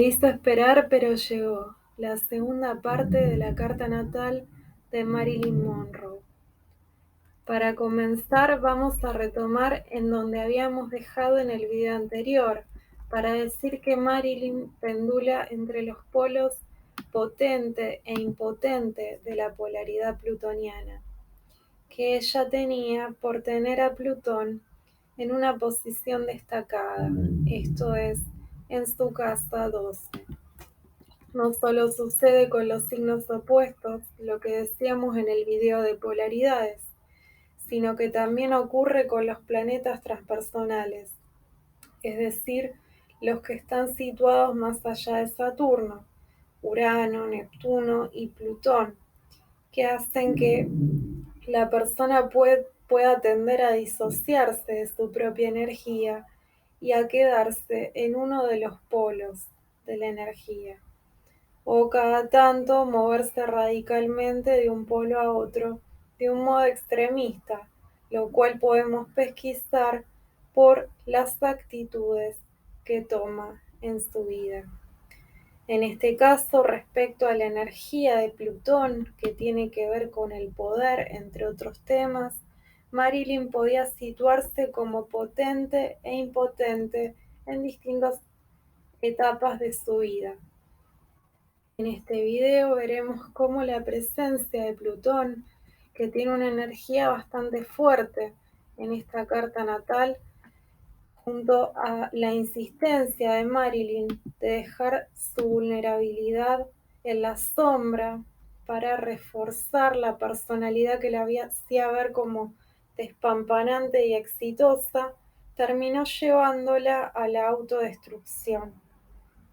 Hizo esperar, pero llegó, la segunda parte de la carta natal de Marilyn Monroe. Para comenzar, vamos a retomar en donde habíamos dejado en el video anterior, para decir que Marilyn pendula entre los polos potente e impotente de la polaridad plutoniana, que ella tenía por tener a Plutón en una posición destacada, esto es, en su casa 12. No solo sucede con los signos opuestos, lo que decíamos en el video de polaridades, sino que también ocurre con los planetas transpersonales, es decir, los que están situados más allá de Saturno, Urano, Neptuno y Plutón, que hacen que la persona pueda tender a disociarse de su propia energía y a quedarse en uno de los polos de la energía, o cada tanto moverse radicalmente de un polo a otro de un modo extremista, lo cual podemos pesquisar por las actitudes que toma en su vida. En este caso, respecto a la energía de Plutón, que tiene que ver con el poder, entre otros temas, Marilyn podía situarse como potente e impotente en distintas etapas de su vida. En este video veremos cómo la presencia de Plutón, que tiene una energía bastante fuerte en esta carta natal, junto a la insistencia de Marilyn de dejar su vulnerabilidad en la sombra para reforzar la personalidad que la hacía ver como despampanante y exitosa, terminó llevándola a la autodestrucción.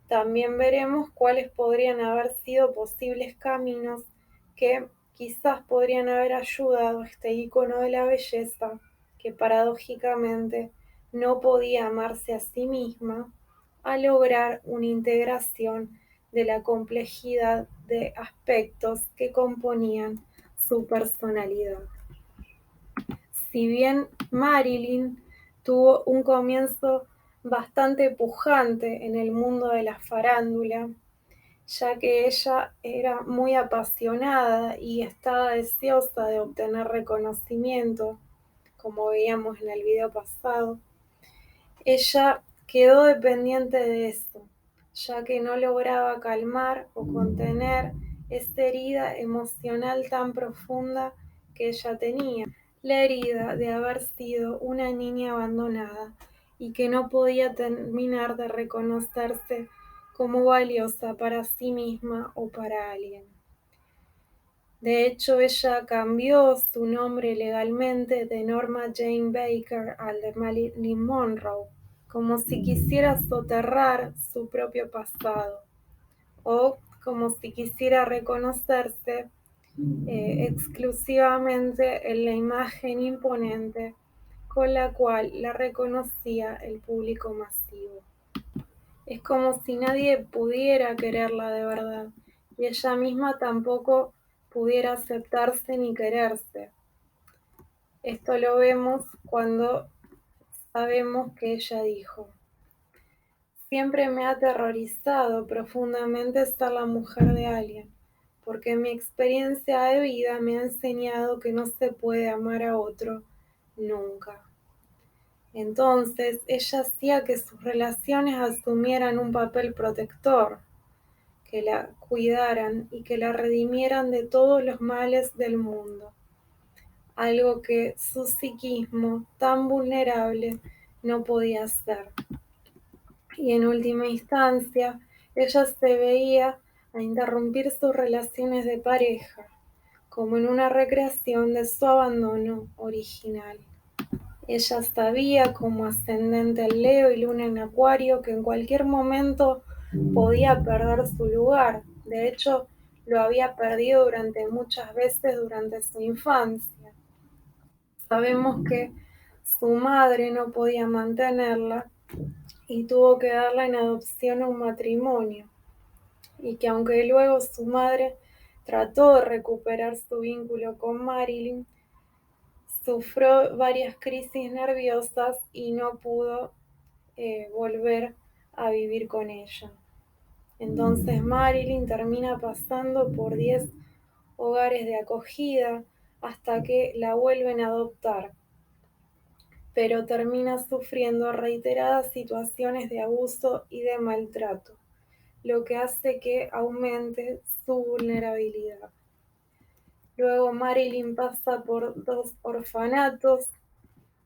También veremos cuáles podrían haber sido posibles caminos que quizás podrían haber ayudado a este ícono de la belleza, que paradójicamente no podía amarse a sí misma, a lograr una integración de la complejidad de aspectos que componían su personalidad. Si bien Marilyn tuvo un comienzo bastante pujante en el mundo de la farándula, ya que ella era muy apasionada y estaba deseosa de obtener reconocimiento, como veíamos en el video pasado, ella quedó dependiente de esto, ya que no lograba calmar o contener esta herida emocional tan profunda que ella tenía, la herida de haber sido una niña abandonada y que no podía terminar de reconocerse como valiosa para sí misma o para alguien. De hecho, ella cambió su nombre legalmente de Norma Jane Baker al de Marilyn Monroe, como si quisiera soterrar su propio pasado, o como si quisiera reconocerse exclusivamente en la imagen imponente con la cual la reconocía el público masivo. Es como si nadie pudiera quererla de verdad, y ella misma tampoco pudiera aceptarse ni quererse. Esto lo vemos cuando sabemos que ella dijo: siempre me ha aterrorizado profundamente ser la mujer de alguien, porque mi experiencia de vida me ha enseñado que no se puede amar a otro nunca. Entonces, ella hacía que sus relaciones asumieran un papel protector, que la cuidaran y que la redimieran de todos los males del mundo, algo que su psiquismo tan vulnerable no podía hacer. Y en última instancia, ella se veía a interrumpir sus relaciones de pareja, como en una recreación de su abandono original. Ella sabía, como ascendente en Leo y luna en Acuario, que en cualquier momento podía perder su lugar. De hecho, lo había perdido muchas veces durante su infancia. Sabemos que su madre no podía mantenerla y tuvo que darla en adopción a un matrimonio. Y que aunque luego su madre trató de recuperar su vínculo con Marilyn, sufrió varias crisis nerviosas y no pudo volver a vivir con ella. Entonces Marilyn termina pasando por 10 hogares de acogida hasta que la vuelven a adoptar, pero termina sufriendo reiteradas situaciones de abuso y de maltrato, lo que hace que aumente su vulnerabilidad. Luego Marilyn pasa por 2 orfanatos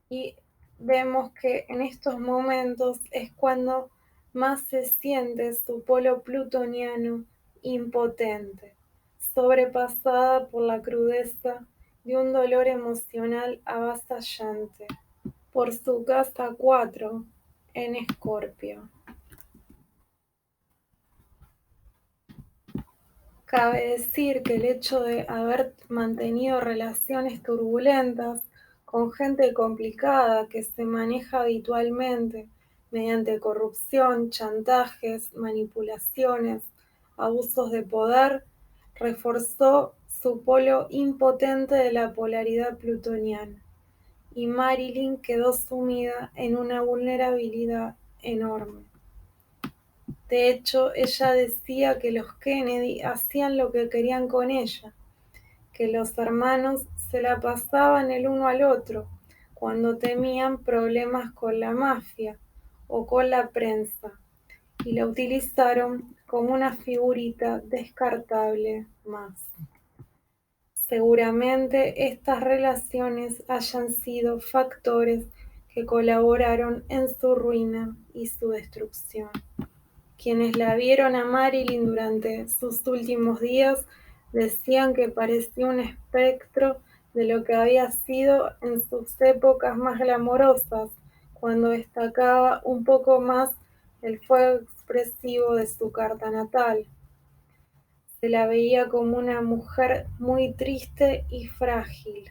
y vemos que en estos momentos es cuando más se siente su polo plutoniano impotente, sobrepasada por la crudeza de un dolor emocional avasallante, por su casa 4 en Escorpio. Cabe decir que el hecho de haber mantenido relaciones turbulentas con gente complicada que se maneja habitualmente mediante corrupción, chantajes, manipulaciones, abusos de poder, reforzó su polo impotente de la polaridad plutoniana, y Marilyn quedó sumida en una vulnerabilidad enorme. De hecho, ella decía que los Kennedy hacían lo que querían con ella, que los hermanos se la pasaban el uno al otro cuando temían problemas con la mafia o con la prensa, y la utilizaron como una figurita descartable más. Seguramente estas relaciones hayan sido factores que colaboraron en su ruina y su destrucción. Quienes la vieron a Marilyn durante sus últimos días decían que parecía un espectro de lo que había sido en sus épocas más glamorosas, cuando destacaba un poco más el fuego expresivo de su carta natal. Se la veía como una mujer muy triste y frágil,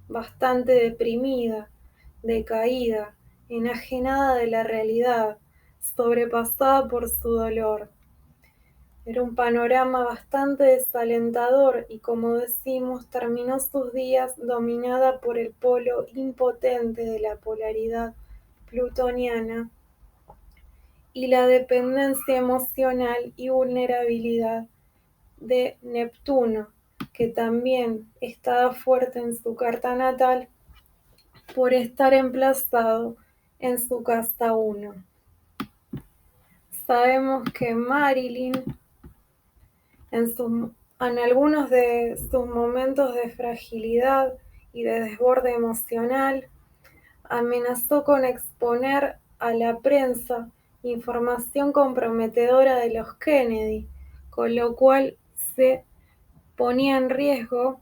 bastante deprimida, decaída, enajenada de la realidad, sobrepasada por su dolor. Era un panorama bastante desalentador y, como decimos, terminó sus días dominada por el polo impotente de la polaridad plutoniana y la dependencia emocional y vulnerabilidad de Neptuno, que también estaba fuerte en su carta natal por estar emplazado en su casa 1. Sabemos que Marilyn, en algunos de sus momentos de fragilidad y de desborde emocional, amenazó con exponer a la prensa información comprometedora de los Kennedy, con lo cual se ponía en riesgo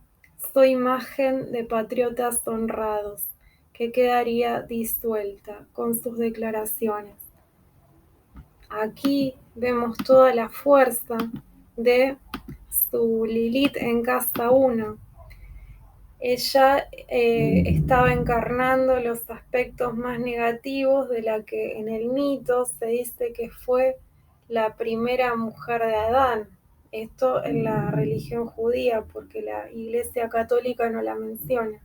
su imagen de patriotas honrados, que quedaría disuelta con sus declaraciones. Aquí vemos toda la fuerza de su Lilith en casa 1. Ella estaba encarnando los aspectos más negativos de la que en el mito se dice que fue la primera mujer de Adán. Esto en la religión judía, porque la Iglesia Católica no la menciona.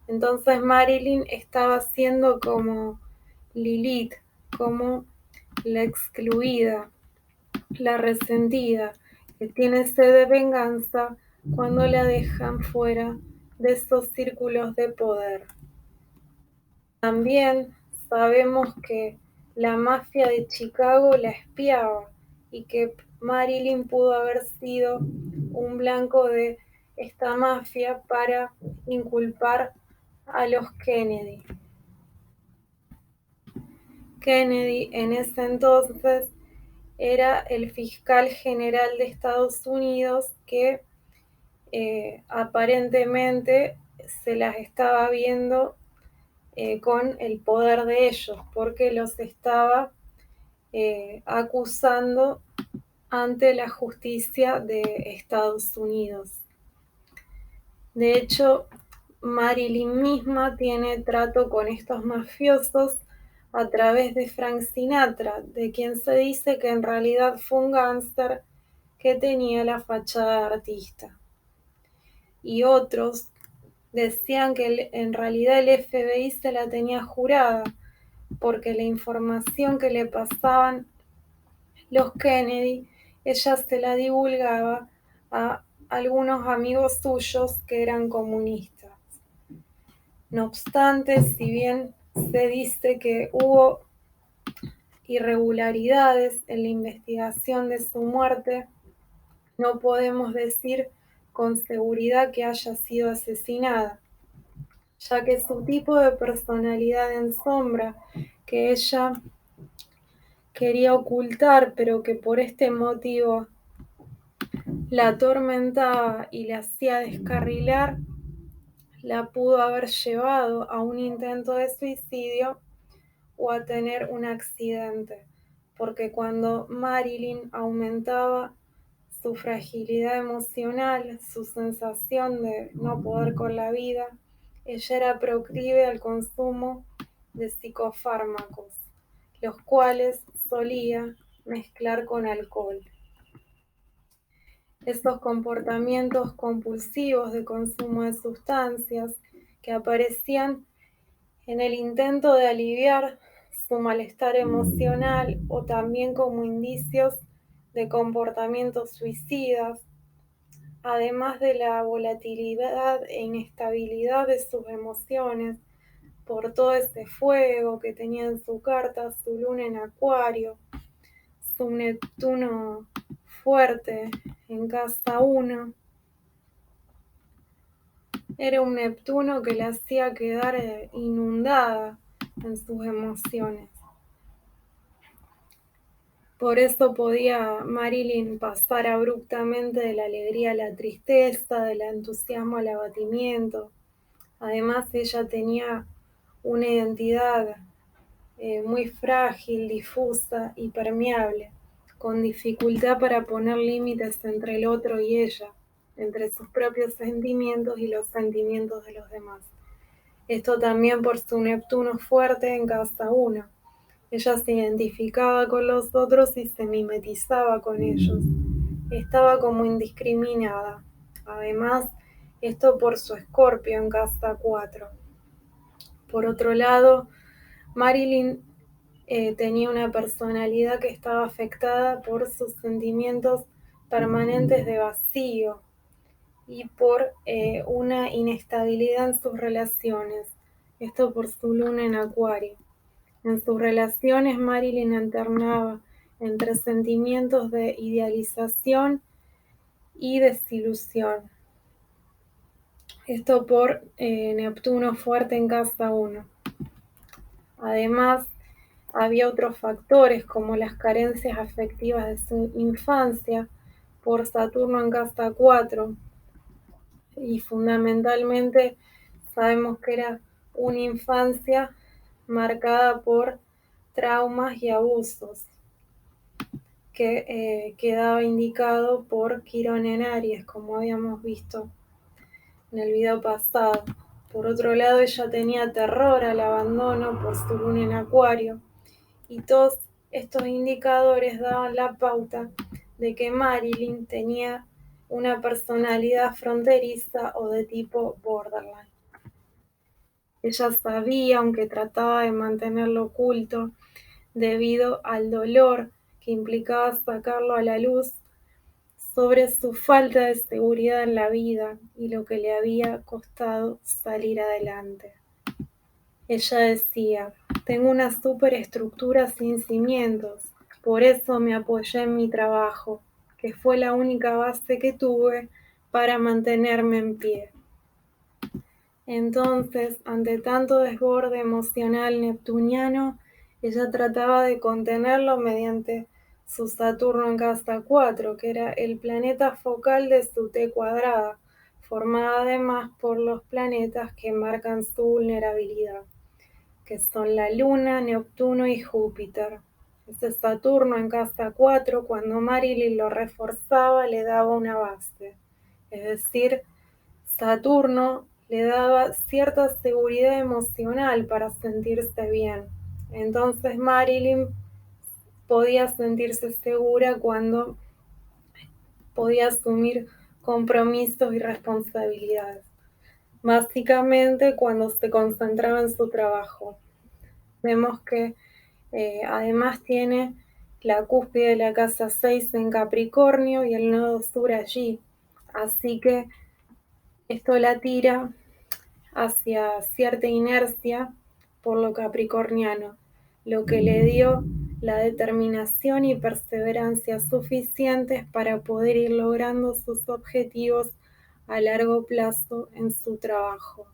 Entonces Marilyn estaba siendo como Lilith, como la excluida, la resentida, que tiene sed de venganza cuando la dejan fuera de esos círculos de poder. También sabemos que la mafia de Chicago la espiaba y que Marilyn pudo haber sido un blanco de esta mafia para inculpar a los Kennedy. Kennedy en ese entonces era el fiscal general de Estados Unidos que aparentemente se las estaba viendo con el poder de ellos, porque los estaba acusando ante la justicia de Estados Unidos. De hecho, Marilyn misma tiene trato con estos mafiosos a través de Frank Sinatra, de quien se dice que en realidad fue un gángster que tenía la fachada de artista. Y otros decían que en realidad el FBI se la tenía jurada, porque la información que le pasaban los Kennedy ella se la divulgaba a algunos amigos suyos que eran comunistas. No obstante, si bien se dice que hubo irregularidades en la investigación de su muerte, no podemos decir con seguridad que haya sido asesinada, ya que su tipo de personalidad en sombra que ella quería ocultar, pero que por este motivo la atormentaba y la hacía descarrilar, la pudo haber llevado a un intento de suicidio o a tener un accidente, porque cuando Marilyn aumentaba su fragilidad emocional, su sensación de no poder con la vida, ella era proclive al consumo de psicofármacos, los cuales solía mezclar con alcohol. Estos comportamientos compulsivos de consumo de sustancias que aparecían en el intento de aliviar su malestar emocional o también como indicios de comportamientos suicidas, además de la volatilidad e inestabilidad de sus emociones por todo ese fuego que tenía en su carta, su luna en Acuario, su Neptuno fuerte en casa 1. Era un Neptuno que la hacía quedar inundada en sus emociones. Por eso podía Marilyn pasar abruptamente de la alegría a la tristeza, del entusiasmo al abatimiento. Además, ella tenía una identidad muy frágil, difusa y permeable, con dificultad para poner límites entre el otro y ella, entre sus propios sentimientos y los sentimientos de los demás. Esto también por su Neptuno fuerte en casa 1. Ella se identificaba con los otros y se mimetizaba con ellos. Estaba como indiscriminada. Además, esto por su Escorpio en casa 4. Por otro lado, Marilyn tenía una personalidad que estaba afectada por sus sentimientos permanentes de vacío y por una inestabilidad en sus relaciones. Esto por su luna en Acuario. En sus relaciones, Marilyn alternaba entre sentimientos de idealización y desilusión. Esto por Neptuno fuerte en casa 1. Además, había otros factores como las carencias afectivas de su infancia por Saturno en casa 4 y fundamentalmente sabemos que era una infancia marcada por traumas y abusos que quedaba indicado por Quirón en Aries, como habíamos visto en el video pasado. Por otro lado, ella tenía terror al abandono por su luna en Acuario, y todos estos indicadores daban la pauta de que Marilyn tenía una personalidad fronteriza o de tipo borderline. Ella sabía, aunque trataba de mantenerlo oculto, debido al dolor que implicaba sacarlo a la luz, sobre su falta de seguridad en la vida y lo que le había costado salir adelante. Ella decía: tengo una superestructura sin cimientos, por eso me apoyé en mi trabajo, que fue la única base que tuve para mantenerme en pie. Entonces, ante tanto desborde emocional neptuniano, ella trataba de contenerlo mediante su Saturno en casa 4, que era el planeta focal de su T cuadrada, formada además por los planetas que marcan su vulnerabilidad, que son la Luna, Neptuno y Júpiter. Ese Saturno en casa 4, cuando Marilyn lo reforzaba, le daba una base. Es decir, Saturno le daba cierta seguridad emocional para sentirse bien. Entonces Marilyn podía sentirse segura cuando podía asumir compromisos y responsabilidades. Básicamente cuando se concentraba en su trabajo. Vemos que además tiene la cúspide de la casa 6 en Capricornio y el nodo sur allí. Así que esto la tira hacia cierta inercia por lo capricorniano, lo que le dio la determinación y perseverancia suficientes para poder ir logrando sus objetivos a largo plazo en su trabajo.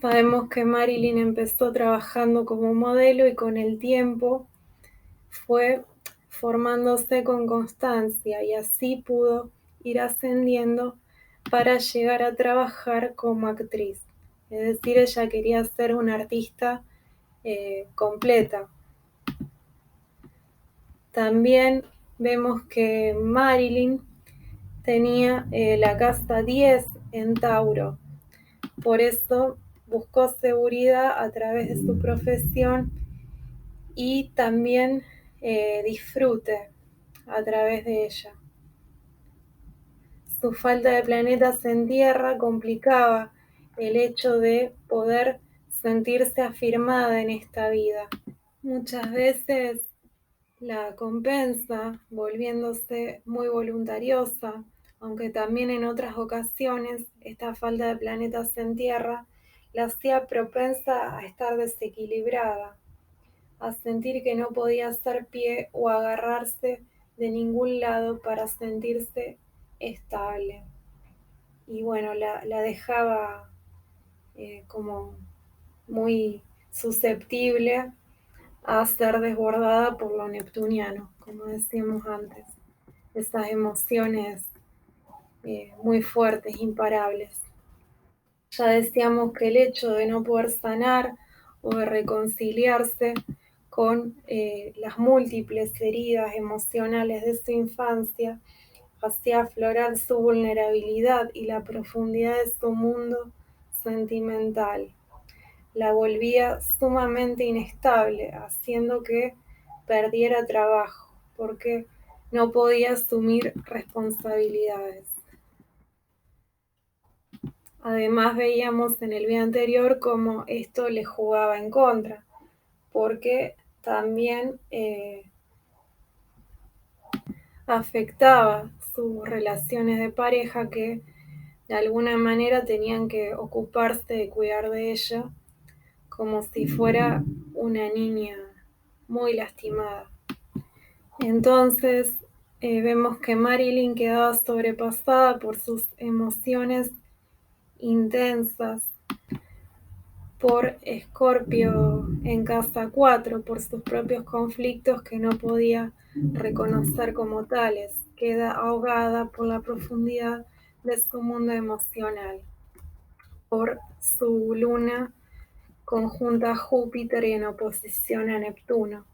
Sabemos que Marilyn empezó trabajando como modelo y con el tiempo fue formándose con constancia y así pudo ir ascendiendo para llegar a trabajar como actriz. Es decir, ella quería ser una artista completa. También vemos que Marilyn tenía la casa 10 en Tauro. Por eso buscó seguridad a través de su profesión y también disfrute a través de ella. Su falta de planetas en Tierra complicaba el hecho de poder sentirse afirmada en esta vida. Muchas veces la compensa volviéndose muy voluntariosa, aunque también en otras ocasiones esta falta de planetas en Tierra la hacía propensa a estar desequilibrada, a sentir que no podía hacer pie o agarrarse de ningún lado para sentirse estable. Y bueno, la dejaba como muy susceptible a ser desbordada por lo neptuniano, como decíamos antes, esas emociones muy fuertes, imparables. Ya decíamos que el hecho de no poder sanar o de reconciliarse con las múltiples heridas emocionales de su infancia hacía aflorar su vulnerabilidad y la profundidad de su mundo sentimental. La volvía sumamente inestable, haciendo que perdiera trabajo, porque no podía asumir responsabilidades. Además veíamos en el video anterior cómo esto le jugaba en contra, porque también afectaba sus relaciones de pareja que de alguna manera tenían que ocuparse de cuidar de ella como si fuera una niña muy lastimada. Entonces vemos que Marilyn quedaba sobrepasada por sus emociones intensas, por Escorpio en casa 4, por sus propios conflictos que no podía reconocer como tales. Queda ahogada por la profundidad de su mundo emocional, por su luna conjunta a Júpiter y en oposición a Neptuno.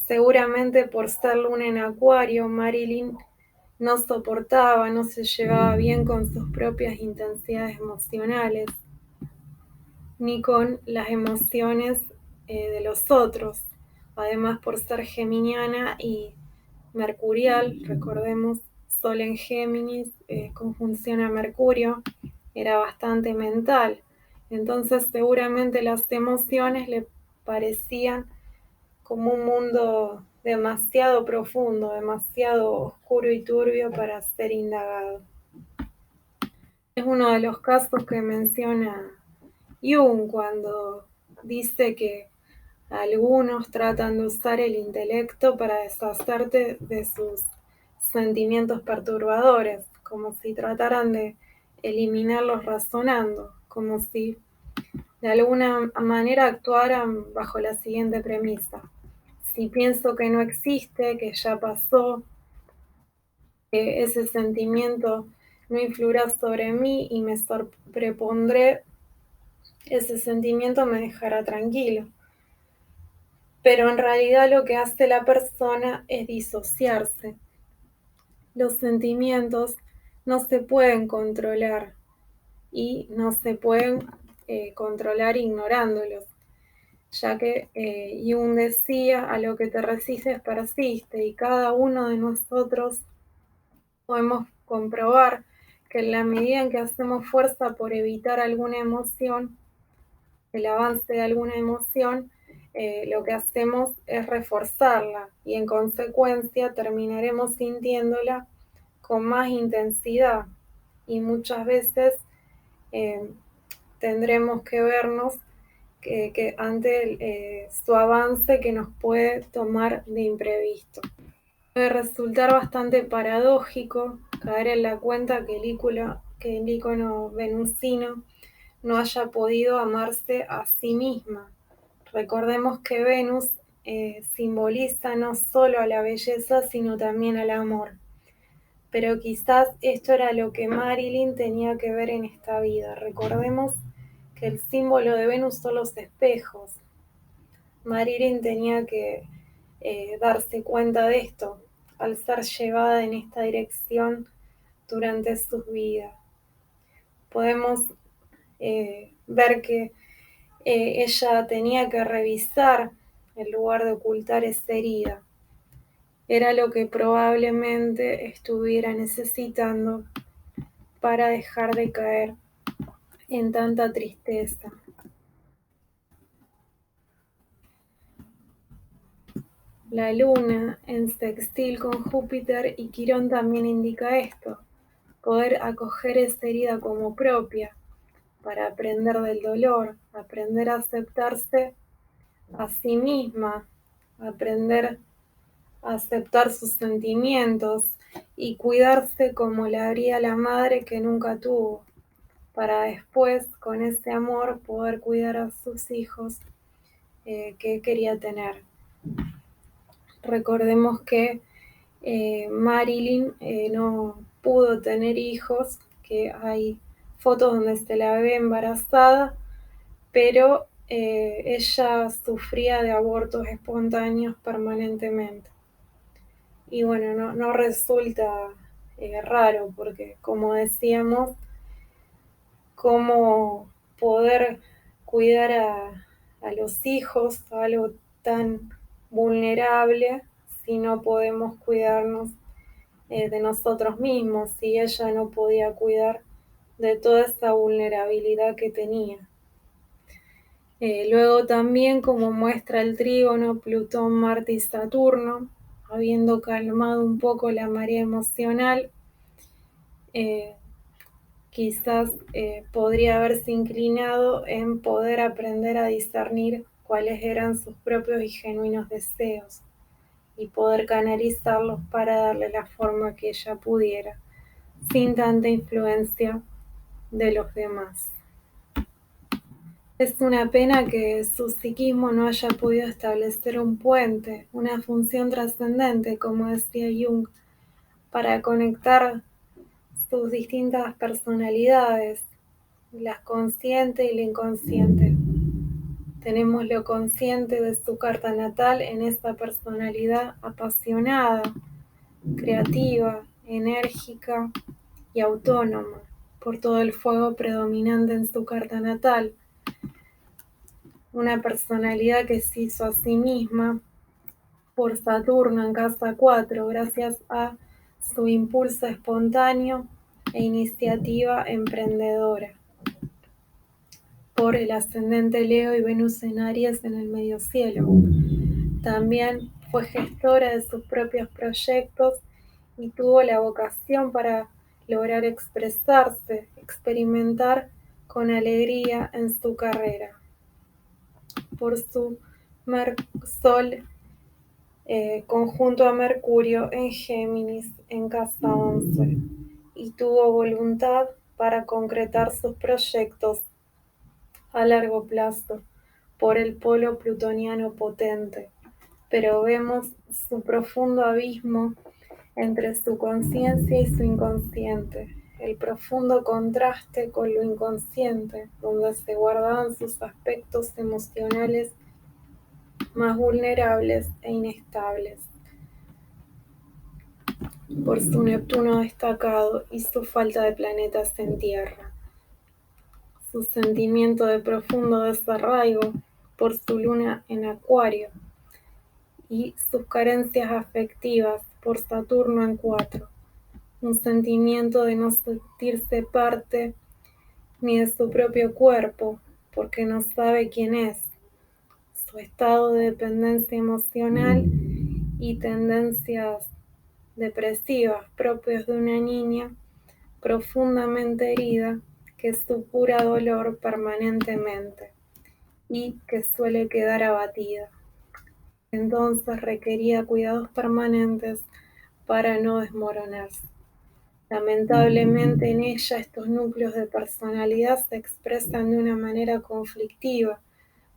Seguramente por ser luna en Acuario, Marilyn no soportaba, no se llevaba bien con sus propias intensidades emocionales, ni con las emociones de los otros. Además, por ser geminiana y mercurial, recordemos, Sol en Géminis, conjunción a Mercurio, era bastante mental. Entonces, seguramente las emociones le parecían como un mundo demasiado profundo, demasiado oscuro y turbio para ser indagado. Es uno de los casos que menciona Jung cuando dice que algunos tratan de usar el intelecto para deshacerte de sus sentimientos perturbadores, como si trataran de eliminarlos razonando, como si de alguna manera actuaran bajo la siguiente premisa: si pienso que no existe, que ya pasó, que ese sentimiento no influirá sobre mí y me sobrepondré, ese sentimiento me dejará tranquilo. Pero en realidad lo que hace la persona es disociarse. Los sentimientos no se pueden controlar y no se pueden controlar ignorándolos, ya que Jung decía: a lo que te resistes persiste, y cada uno de nosotros podemos comprobar que en la medida en que hacemos fuerza por evitar alguna emoción, el avance de alguna emoción, lo que hacemos es reforzarla y en consecuencia terminaremos sintiéndola con más intensidad y muchas veces tendremos que vernos que ante su avance que nos puede tomar de imprevisto. Puede resultar bastante paradójico caer en la cuenta que el ícono venusino no haya podido amarse a sí misma. Recordemos que Venus simboliza no solo a la belleza, sino también al amor. Pero quizás esto era lo que Marilyn tenía que ver en esta vida. Recordemos que el símbolo de Venus son los espejos. Marilyn tenía que darse cuenta de esto al ser llevada en esta dirección durante sus vidas. Podemos ver que ella tenía que revisar en lugar de ocultar esa herida. Era lo que probablemente estuviera necesitando para dejar de caer en tanta tristeza. La luna en sextil con Júpiter y Quirón también indica esto, poder acoger esa herida como propia, para aprender del dolor, aprender a aceptarse a sí misma, aprender a aceptar sus sentimientos y cuidarse como le haría la madre que nunca tuvo, para después, con ese amor, poder cuidar a sus hijos que quería tener. Recordemos que Marilyn no pudo tener hijos, que hay fotos donde se la ve embarazada, pero ella sufría de abortos espontáneos permanentemente. Y bueno, no resulta raro, porque como decíamos, cómo poder cuidar a los hijos, algo tan vulnerable, si no podemos cuidarnos de nosotros mismos, si ella no podía cuidar de toda esta vulnerabilidad que tenía. Luego también, como muestra el trígono Plutón, Marte y Saturno, habiendo calmado un poco la marea emocional, quizás podría haberse inclinado en poder aprender a discernir cuáles eran sus propios y genuinos deseos y poder canalizarlos para darle la forma que ella pudiera, sin tanta influencia de los demás. Es una pena que su psiquismo no haya podido establecer un puente, una función trascendente, como decía Jung, para conectar sus distintas personalidades, la consciente y la inconsciente. Tenemos lo consciente de su carta natal en esta personalidad apasionada, creativa, enérgica y autónoma, por todo el fuego predominante en su carta natal. Una personalidad que se hizo a sí misma por Saturno en casa 4, gracias a su impulso espontáneo e iniciativa emprendedora, por el ascendente Leo y Venus en Aries en el medio cielo. También fue gestora de sus propios proyectos y tuvo la vocación para lograr expresarse, experimentar con alegría en su carrera. Por su Sol conjunto a Mercurio en Géminis en casa 11 y tuvo voluntad para concretar sus proyectos a largo plazo por el polo plutoniano potente, pero vemos su profundo abismo entre su conciencia y su inconsciente, el profundo contraste con lo inconsciente, donde se guardaban sus aspectos emocionales más vulnerables e inestables. Por su Neptuno destacado y su falta de planetas en Tierra, su sentimiento de profundo desarraigo por su Luna en Acuario y sus carencias afectivas por Saturno en 4, un sentimiento de no sentirse parte ni de su propio cuerpo porque no sabe quién es, su estado de dependencia emocional y tendencias depresivas propios de una niña profundamente herida que supura dolor permanentemente y que suele quedar abatida. Entonces requería cuidados permanentes para no desmoronarse. Lamentablemente en ella estos núcleos de personalidad se expresan de una manera conflictiva,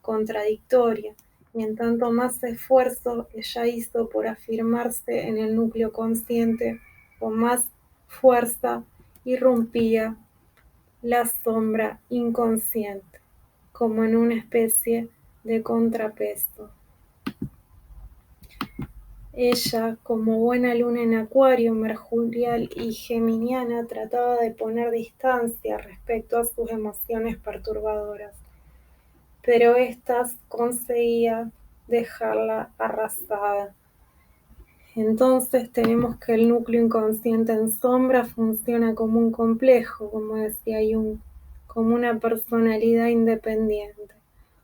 contradictoria, y en tanto más esfuerzo ella hizo por afirmarse en el núcleo consciente, con más fuerza irrumpía la sombra inconsciente, como en una especie de contrapeso. Ella, como buena luna en Acuario, mercurial y geminiana, trataba de poner distancia respecto a sus emociones perturbadoras, pero éstas conseguía dejarla arrasada. Entonces tenemos que el núcleo inconsciente en sombra funciona como un complejo, como decía Jung, como una personalidad independiente,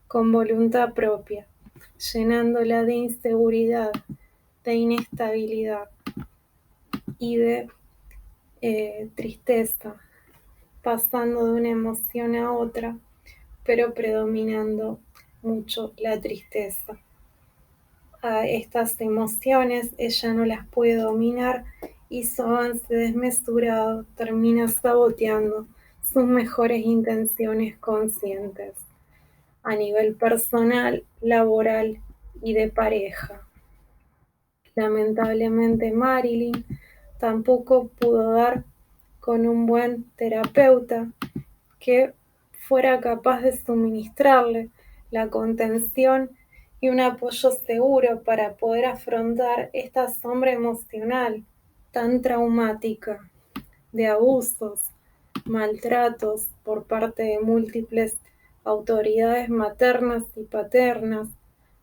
con voluntad propia, llenándola de inseguridad, de inestabilidad y de tristeza, pasando de una emoción a otra, pero predominando mucho la tristeza. A estas emociones ella no las puede dominar y su avance desmesurado termina saboteando sus mejores intenciones conscientes a nivel personal, laboral y de pareja. Lamentablemente Marilyn tampoco pudo dar con un buen terapeuta que fuera capaz de suministrarle la contención y un apoyo seguro para poder afrontar esta sombra emocional tan traumática de abusos, maltratos por parte de múltiples autoridades maternas y paternas,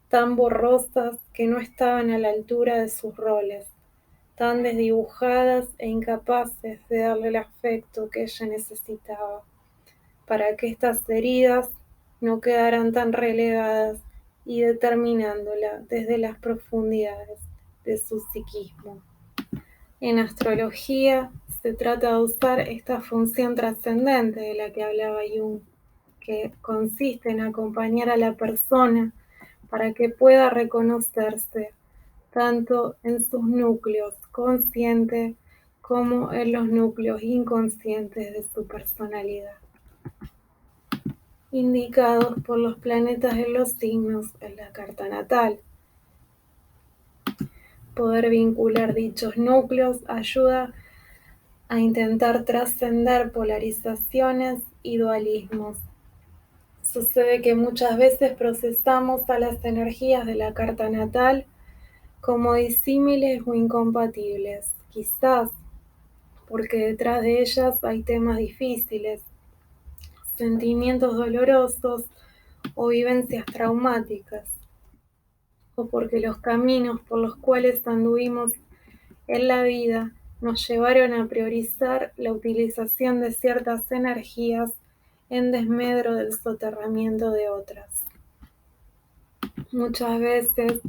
tan borrosas que no estaban a la altura de sus roles, tan desdibujadas e incapaces de darle el afecto que ella necesitaba, para que estas heridas no quedaran tan relegadas y determinándola desde las profundidades de su psiquismo. En astrología se trata de usar esta función trascendente de la que hablaba Jung, que consiste en acompañar a la persona para que pueda reconocerse tanto en sus núcleos conscientes como en los núcleos inconscientes de su personalidad, indicados por los planetas en los signos en la carta natal. Poder vincular dichos núcleos ayuda a intentar trascender polarizaciones y dualismos. Sucede que muchas veces procesamos a las energías de la carta natal como disímiles o incompatibles, quizás porque detrás de ellas hay temas difíciles, sentimientos dolorosos o vivencias traumáticas, o porque los caminos por los cuales anduvimos en la vida nos llevaron a priorizar la utilización de ciertas energías en desmedro del soterramiento de otras, muchas veces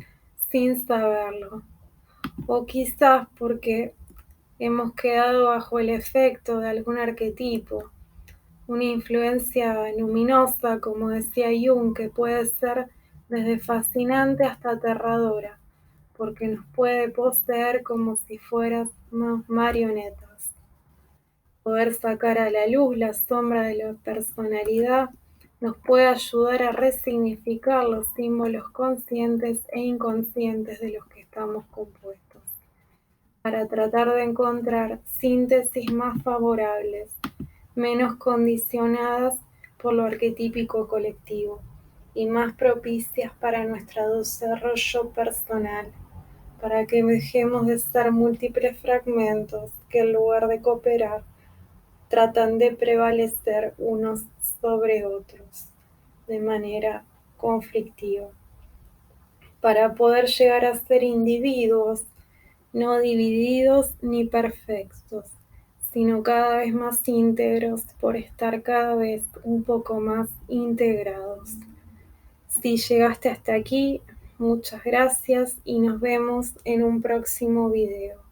sin saberlo, o quizás porque hemos quedado bajo el efecto de algún arquetipo, una influencia luminosa, como decía Jung, que puede ser desde fascinante hasta aterradora, porque nos puede poseer como si fuéramos marionetas. Poder sacar a la luz la sombra de la personalidad nos puede ayudar a resignificar los símbolos conscientes e inconscientes de los que estamos compuestos, para tratar de encontrar síntesis más favorables, menos condicionadas por lo arquetípico colectivo y más propicias para nuestro desarrollo personal, para que dejemos de ser múltiples fragmentos que en lugar de cooperar tratan de prevalecer unos sobre otros de manera conflictiva, para poder llegar a ser individuos no divididos ni perfectos, sino cada vez más íntegros por estar cada vez un poco más integrados. Si llegaste hasta aquí, muchas gracias y nos vemos en un próximo video.